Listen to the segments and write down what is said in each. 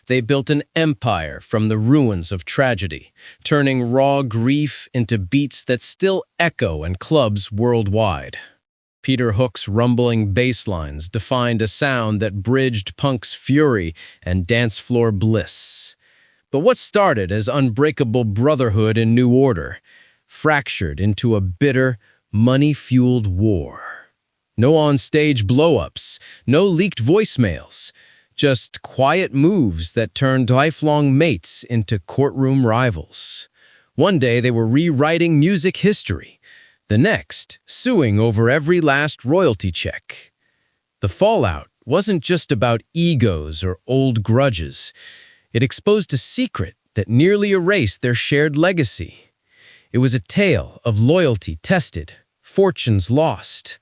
they built an empire from the ruins of tragedy, turning raw grief into beats that still echo in clubs worldwide. Peter Hook's rumbling bass lines defined a sound that bridged punk's fury and dance floor bliss. But what started as unbreakable brotherhood and new order fractured into a bitter, money-fueled war. No on-stage blow-ups, no leaked voicemails, just quiet moves that turned lifelong mates into courtroom rivals. One day they were rewriting music history, the next suing over every last royalty check. The fallout wasn't just about egos or old grudges. It exposed a secret that nearly erased their shared legacy. It was a tale of loyalty tested, fortunes lost,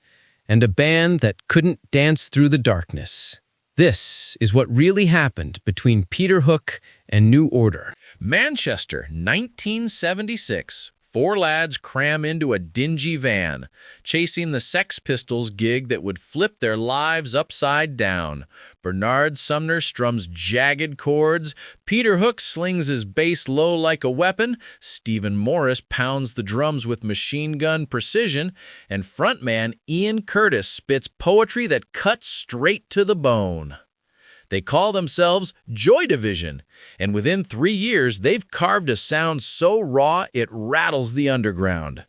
and a band that couldn't dance through the darkness. This is what really happened between Peter Hook and New Order. Manchester, 1976. Four lads cram into a dingy van, chasing the Sex Pistols gig that would flip their lives upside down. Bernard Sumner strums jagged chords, Peter Hook slings his bass low like a weapon, Stephen Morris pounds the drums with machine gun precision, and frontman Ian Curtis spits poetry that cuts straight to the bone. They call themselves Joy Division, and within 3 years, they've carved a sound so raw it rattles the underground.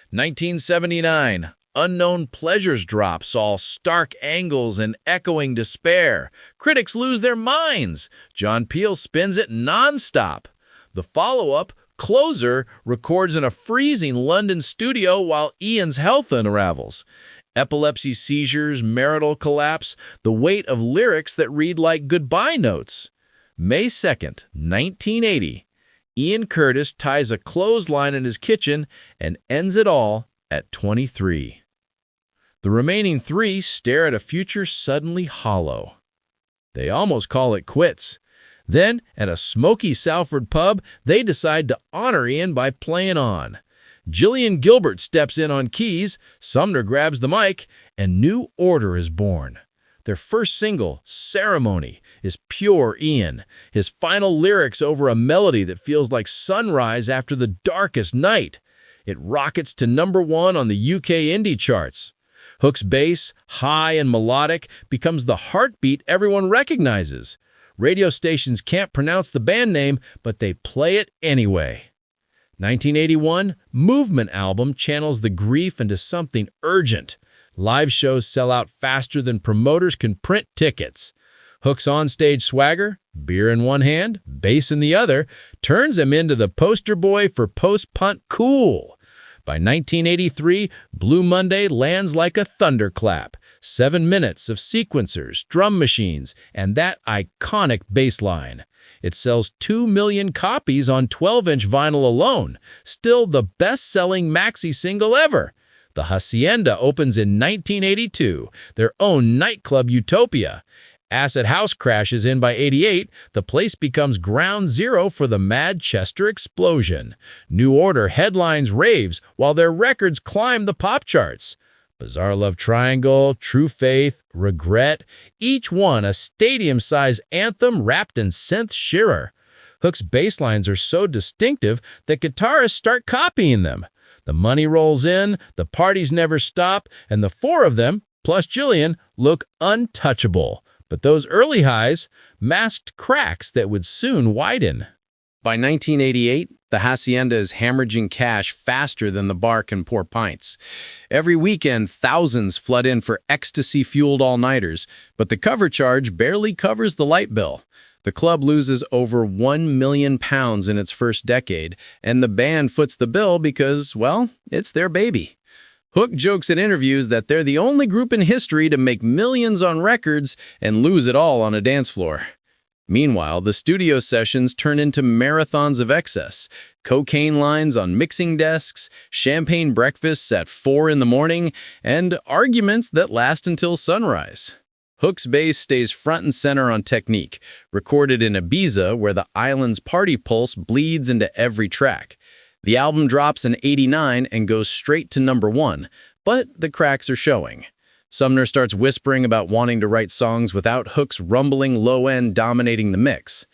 1979, Unknown Pleasures drops, all stark angles and echoing despair. Critics lose their minds. John Peel spins it nonstop. The follow-up, Closer, records in a freezing London studio while Ian's health unravels. Epilepsy seizures, marital collapse, the weight of lyrics that read like goodbye notes. May 2nd, 1980, Ian Curtis ties a clothesline in his kitchen and ends it all at 23. The remaining 3 stare at a future suddenly hollow. They almost call it quits. Then, at a smoky Salford pub, they decide to honor Ian by playing on. Gillian Gilbert steps in on keys, Sumner grabs the mic, and New Order is born. Their first single, Ceremony, is pure Ian, his final lyrics over a melody that feels like sunrise after the darkest night. It rockets to #1 on the UK indie charts. Hook's bass, high and melodic, becomes the heartbeat everyone recognizes. Radio stations can't pronounce the band name, but they play it anyway. 1981, Movement album channels the grief into something urgent. Live shows sell out faster than promoters can print tickets. Hook's onstage swagger, beer in one hand, bass in the other, turns him into the poster boy for post-punk cool. By 1983, Blue Monday lands like a thunderclap. 7 minutes of sequencers, drum machines, and that iconic bass line. It sells 2 million copies on 12-inch vinyl alone, still the best-selling maxi single ever. The Haçienda opens in 1982, their own nightclub utopia. Acid House crashes in by 88, the place becomes ground zero for the Manchester explosion. New Order headlines raves while their records climb the pop charts. Bizarre Love Triangle, True Faith, Regret, each one a stadium-sized anthem wrapped in synth shearer. Hook's bass lines are so distinctive that guitarists start copying them. The money rolls in, the parties never stop, and the 4 of them, plus Gillian, look untouchable. But those early highs masked cracks that would soon widen. By 1988, the Haçienda is hemorrhaging cash faster than the bar can pour pints. Every weekend, thousands flood in for ecstasy-fueled all-nighters, but the cover charge barely covers the light bill. The club loses over £1 million in its first decade, and the band foots the bill because, well, it's their baby. Hook jokes in interviews that they're the only group in history to make millions on records and lose it all on a dance floor. Meanwhile, the studio sessions turn into marathons of excess, cocaine lines on mixing desks, champagne breakfasts at 4 in the morning, and arguments that last until sunrise. Hook's bass stays front and center on technique, recorded in Ibiza where the island's party pulse bleeds into every track. The album drops in '89 and goes straight to #1, but the cracks are showing. Sumner starts whispering about wanting to write songs without Hook's rumbling low end dominating the mix.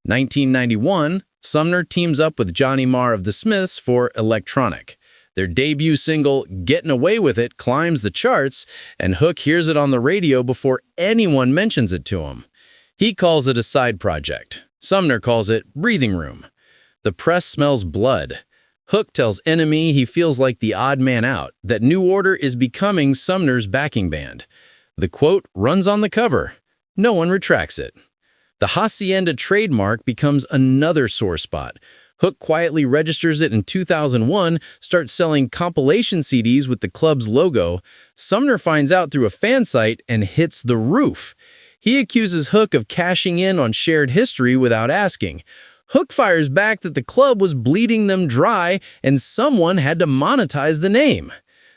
1991, Sumner teams up with Johnny Marr of the Smiths for Electronic. Their debut single, Getting Away With It, climbs the charts, and Hook hears it on the radio before anyone mentions it to him. He calls it a side project. Sumner calls it Breathing Room. The press smells blood. Hook tells Enemy he feels like the odd man out, that New Order is becoming Sumner's backing band. The quote runs on the cover. No one retracts it. The Haçienda trademark becomes another sore spot. Hook quietly registers it in 2001, starts selling compilation CDs with the club's logo. Sumner finds out through a fan site and hits the roof. He accuses Hook of cashing in on shared history without asking. Hook fires back that the club was bleeding them dry and someone had to monetize the name.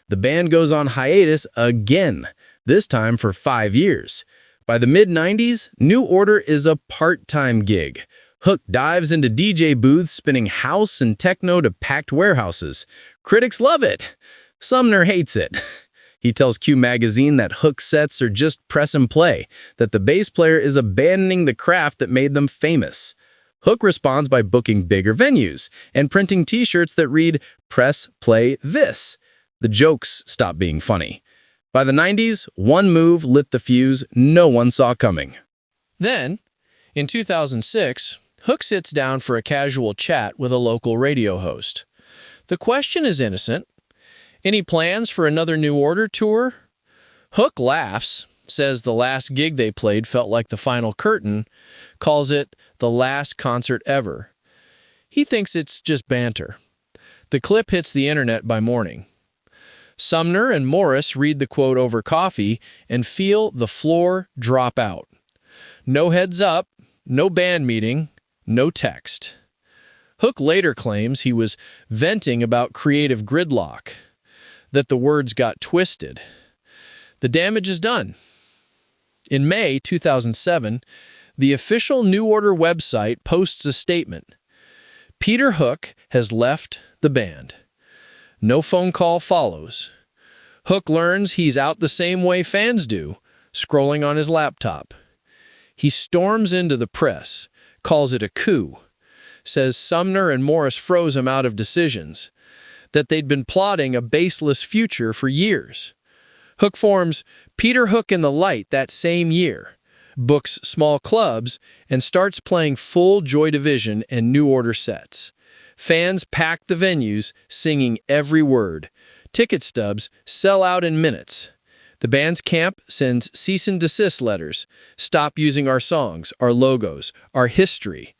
The band goes on hiatus again, this time for 5 years. By the mid-90s, New Order is a part-time gig. Hook dives into DJ booths spinning house and techno to packed warehouses. Critics love it. Sumner hates it. He tells Q magazine that Hook sets are just press and play, that the bass player is abandoning the craft that made them famous. Hook responds by booking bigger venues and printing t-shirts that read, "Press, play, this." The jokes stop being funny. By the 90s, one move lit the fuse no one saw coming. Then, in 2006, Hook sits down for a casual chat with a local radio host. The question is innocent. Any plans for another New Order tour? Hook laughs, says the last gig they played felt like the final curtain, calls it the last concert ever. He thinks it's just banter. The clip hits the internet by morning. Sumner and Morris read the quote over coffee and feel the floor drop out. No heads up, no band meeting, no text. Hook later claims he was venting about creative gridlock, that the words got twisted. The damage is done. In May 2007, the official New Order website posts a statement. Peter Hook has left the band. No phone call follows. Hook learns he's out the same way fans do, scrolling on his laptop. He storms into the press, calls it a coup, says Sumner and Morris froze him out of decisions, that they'd been plotting a baseless future for years. Hook forms Peter Hook in the Light that same year, books small clubs, and starts playing full Joy Division and New Order sets. Fans pack the venues, singing every word. Ticket stubs sell out in minutes. The band's camp sends cease and desist letters. Stop using our songs, our logos, our history.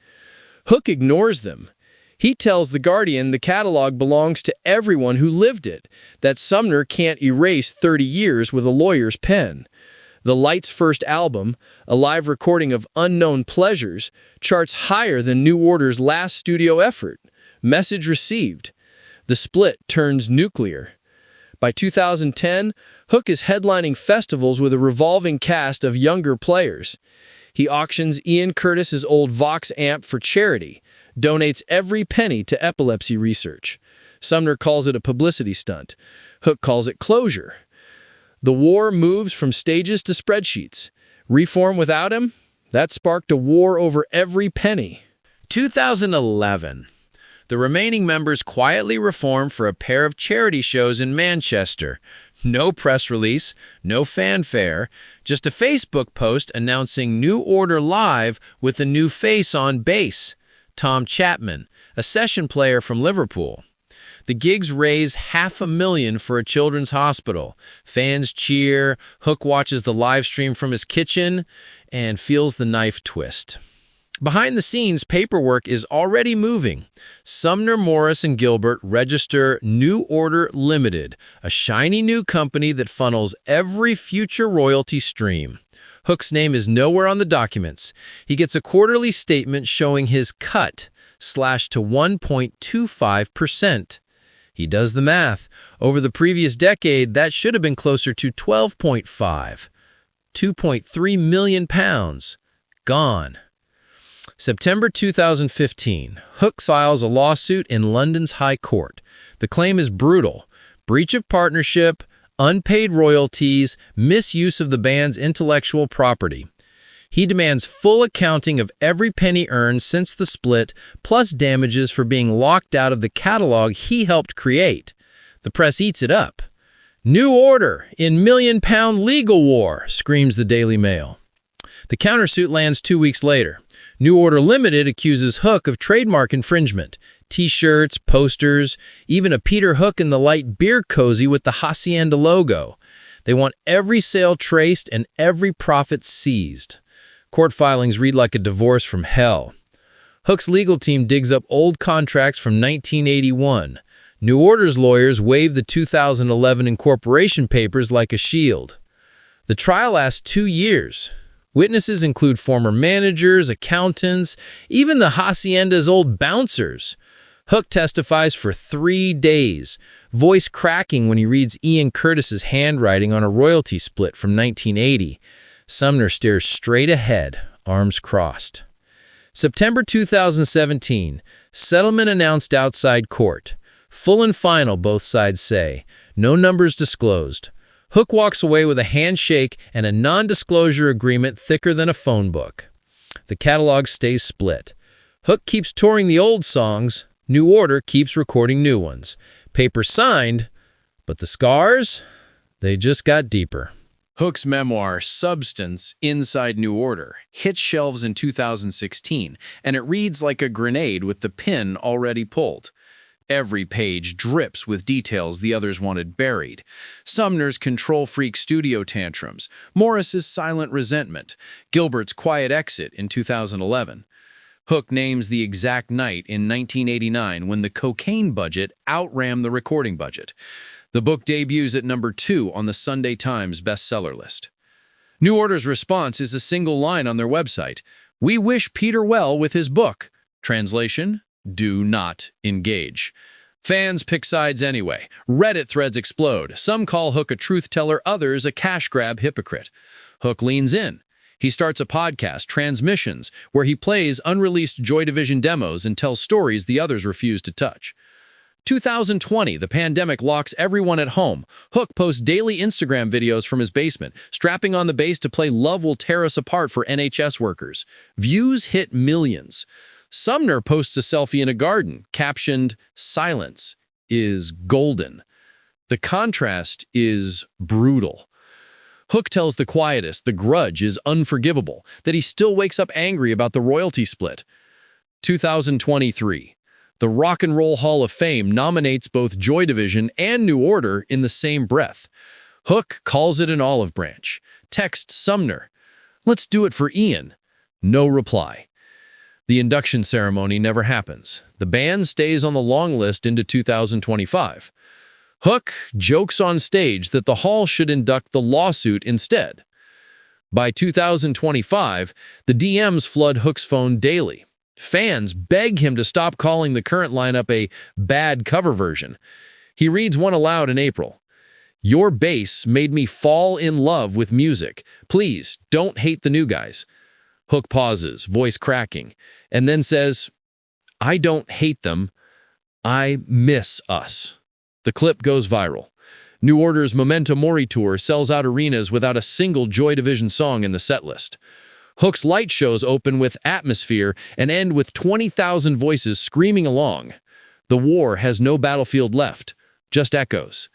Hook ignores them. He tells The Guardian the catalog belongs to everyone who lived it, that Sumner can't erase 30 years with a lawyer's pen. The Light's first album, a live recording of Unknown Pleasures, charts higher than New Order's last studio effort. Message received. The split turns nuclear. By 2010, Hook is headlining festivals with a revolving cast of younger players. He auctions Ian Curtis's old Vox amp for charity, donates every penny to epilepsy research. Sumner calls it a publicity stunt. Hook calls it closure. The war moves from stages to spreadsheets. Reform without him? That sparked a war over every penny. 2011. The remaining members quietly reform for a pair of charity shows in Manchester. No press release, no fanfare, just a Facebook post announcing New Order live with a new face on bass, Tom Chapman, a session player from Liverpool. The gigs raise $500,000 for a children's hospital. Fans cheer, Hook watches the live stream from his kitchen and feels the knife twist. Behind the scenes, paperwork is already moving. Sumner, Morris, and Gilbert register New Order Limited, a shiny new company that funnels every future royalty stream. Hook's name is nowhere on the documents. He gets a quarterly statement showing his cut slashed to 1.25%. He does the math. Over the previous decade, that should have been closer to 12.5. 2.3 million pounds. Gone. September 2015, Hook files a lawsuit in London's High Court. The claim is brutal. Breach of partnership, unpaid royalties, misuse of the band's intellectual property. He demands full accounting of every penny earned since the split, plus damages for being locked out of the catalog he helped create. The press eats it up. "New order in million-pound legal war," screams the Daily Mail. The countersuit lands 2 weeks later. New Order Limited accuses Hook of trademark infringement. T-shirts, posters, even a Peter Hook in the Light beer cozy with the Haçienda logo. They want every sale traced and every profit seized. Court filings read like a divorce from hell. Hook's legal team digs up old contracts from 1981. New Order's lawyers wave the 2011 incorporation papers like a shield. The trial lasts 2 years. Witnesses include former managers, accountants, even the Hacienda's old bouncers. Hook testifies for 3 days, voice cracking when he reads Ian Curtis's handwriting on a royalty split from 1980. Sumner stares straight ahead, arms crossed. September 2017, settlement announced outside court. Full and final, both sides say. No numbers disclosed. Hook walks away with a handshake and a non-disclosure agreement thicker than a phone book. The catalog stays split. Hook keeps touring the old songs. New Order keeps recording new ones. Paper signed, but the scars, they just got deeper. Hook's memoir, Substance, Inside New Order, hits shelves in 2016, and it reads like a grenade with the pin already pulled. Every page drips with details the others wanted buried. Sumner's control-freak studio tantrums, Morris's silent resentment, Gilbert's quiet exit in 2011. Hook names the exact night in 1989 when the cocaine budget outran the recording budget. The book debuts at number 2 on the Sunday Times bestseller list. New Order's response is a single line on their website. "We wish Peter well with his book." Translation: do not engage. Fans pick sides anyway. Reddit threads explode. Some call Hook a truth teller, others a cash grab hypocrite. Hook leans in. He starts a podcast, Transmissions, where he plays unreleased Joy Division demos and tells stories the others refuse to touch. 2020, the pandemic locks everyone at home. Hook posts daily Instagram videos from his basement, strapping on the bass to play Love Will Tear Us Apart for NHS workers. Views hit millions. Sumner posts a selfie in a garden, captioned, "Silence is golden." The contrast is brutal. Hook tells The Quietist the grudge is unforgivable, that he still wakes up angry about the royalty split. 2023. The Rock and Roll Hall of Fame nominates both Joy Division and New Order in the same breath. Hook calls it an olive branch. Text Sumner, "Let's do it for Ian." No reply. The induction ceremony never happens. The band stays on the long list into 2025. Hook jokes on stage that the hall should induct the lawsuit instead. By 2025, the DMs flood Hook's phone daily. Fans beg him to stop calling the current lineup a bad cover version. He reads one aloud in April. "Your bass made me fall in love with music. Please, don't hate the new guys." Hook pauses, voice cracking, and then says, "I don't hate them. I miss us." The clip goes viral. New Order's Memento Mori tour sells out arenas without a single Joy Division song in the setlist. Hook's light shows open with Atmosphere and end with 20,000 voices screaming along. The war has no battlefield left, just echoes.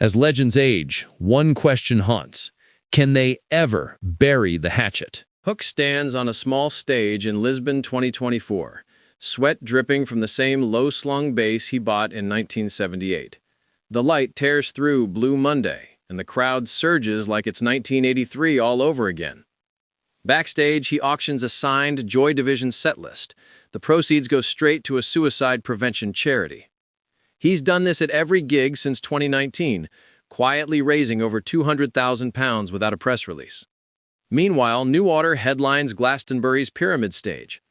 As legends age, one question haunts. Can they ever bury the hatchet? Hook stands on a small stage in Lisbon 2024, sweat dripping from the same low-slung bass he bought in 1978. The light tears through Blue Monday, and the crowd surges like it's 1983 all over again. Backstage, he auctions a signed Joy Division setlist. The proceeds go straight to a suicide prevention charity. He's done this at every gig since 2019, quietly raising over £200,000 without a press release. Meanwhile, New Order headlines Glastonbury's Pyramid Stage.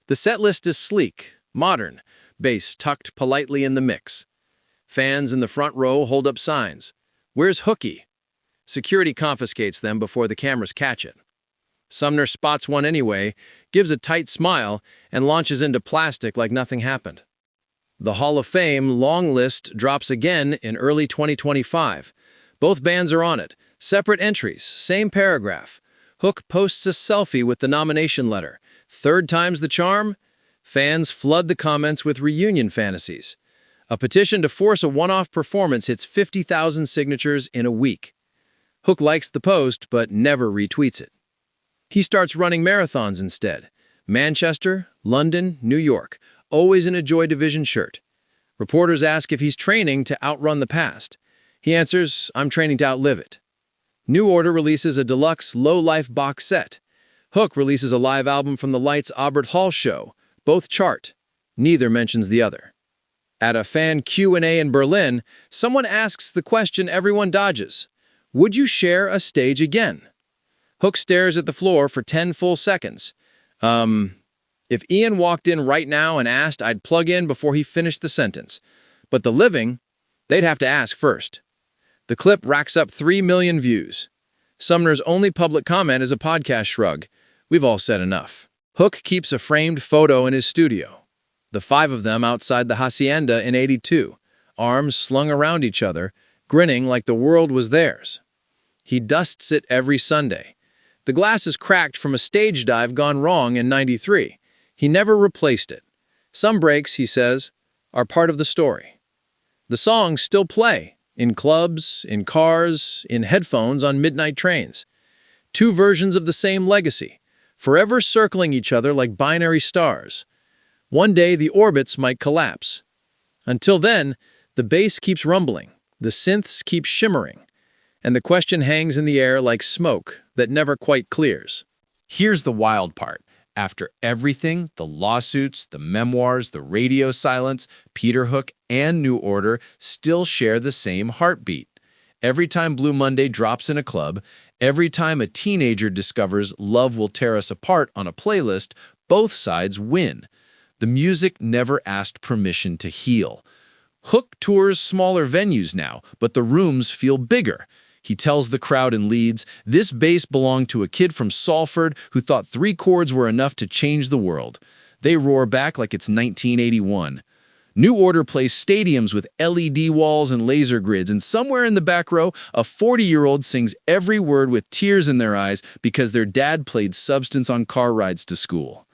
The setlist is sleek, modern, bass tucked politely in the mix. Fans in the front row hold up signs. "Where's Hookie?" Security confiscates them before the cameras catch it. Sumner spots one anyway, gives a tight smile, and launches into plastic like nothing happened. The Hall of Fame long list drops again in early 2025, Both bands are on it. Separate entries, same paragraph. Hook posts a selfie with the nomination letter. Third time's the charm? Fans flood the comments with reunion fantasies. A petition to force a one-off performance hits 50,000 signatures in a week. Hook likes the post, but never retweets it. He starts running marathons instead. Manchester, London, New York, always in a Joy Division shirt. Reporters ask if he's training to outrun the past. He answers, "I'm training to outlive it." New Order releases a deluxe low-life box set. Hook releases a live album from the Lights Albert Hall show. Both chart. Neither mentions the other. At a fan Q&A in Berlin, someone asks the question everyone dodges. Would you share a stage again? Hook stares at the floor for 10 full seconds. If Ian walked in right now and asked, I'd plug in before he finished the sentence. But the living, they'd have to ask first. The clip racks up 3 million views. Sumner's only public comment is a podcast shrug. We've all said enough. Hook keeps a framed photo in his studio. The 5 of them outside the Haçienda in '82, arms slung around each other, grinning like the world was theirs. He dusts it every Sunday. The glass is cracked from a stage dive gone wrong in '93. He never replaced it. Some breaks, he says, are part of the story. The songs still play, in clubs, in cars, in headphones on midnight trains. 2 versions of the same legacy, forever circling each other like binary stars. One day the orbits might collapse. Until then, the bass keeps rumbling, the synths keep shimmering, and the question hangs in the air like smoke that never quite clears. Here's the wild part. After everything, the lawsuits, the memoirs, the radio silence, Peter Hook and New Order still share the same heartbeat. Every time Blue Monday drops in a club, every time a teenager discovers Love Will Tear Us Apart on a playlist, both sides win. The music never asked permission to heal. Hook tours smaller venues now, but the rooms feel bigger. He tells the crowd in Leeds, this bass belonged to a kid from Salford who thought 3 chords were enough to change the world. They roar back like it's 1981. New Order plays stadiums with LED walls and laser grids, and somewhere in the back row, a 40-year-old sings every word with tears in their eyes because their dad played Substance on car rides to school.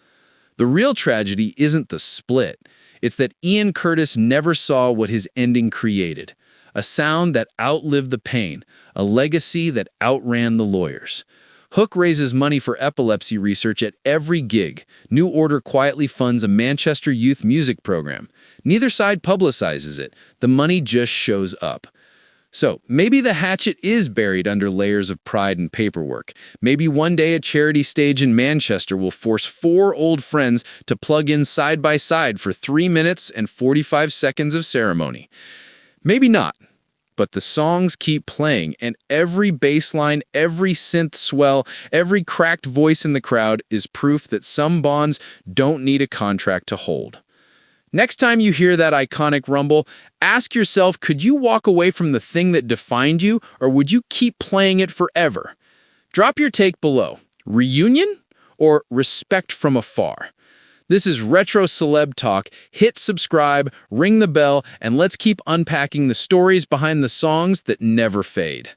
The real tragedy isn't the split. It's that Ian Curtis never saw what his ending created. A sound that outlived the pain, a legacy that outran the lawyers. Hook raises money for epilepsy research at every gig. New Order quietly funds a Manchester youth music program. Neither side publicizes it. The money just shows up. So, maybe the hatchet is buried under layers of pride and paperwork. Maybe one day a charity stage in Manchester will force 4 old friends to plug in side by side for 3 minutes and 45 seconds of ceremony. Maybe not. But the songs keep playing, and every bass line, every synth swell, every cracked voice in the crowd is proof that some bonds don't need a contract to hold. Next time you hear that iconic rumble, ask yourself, could you walk away from the thing that defined you, or would you keep playing it forever? Drop your take below. Reunion or respect from afar? This is Retro Celeb Talk. Hit subscribe, ring the bell, and let's keep unpacking the stories behind the songs that never fade.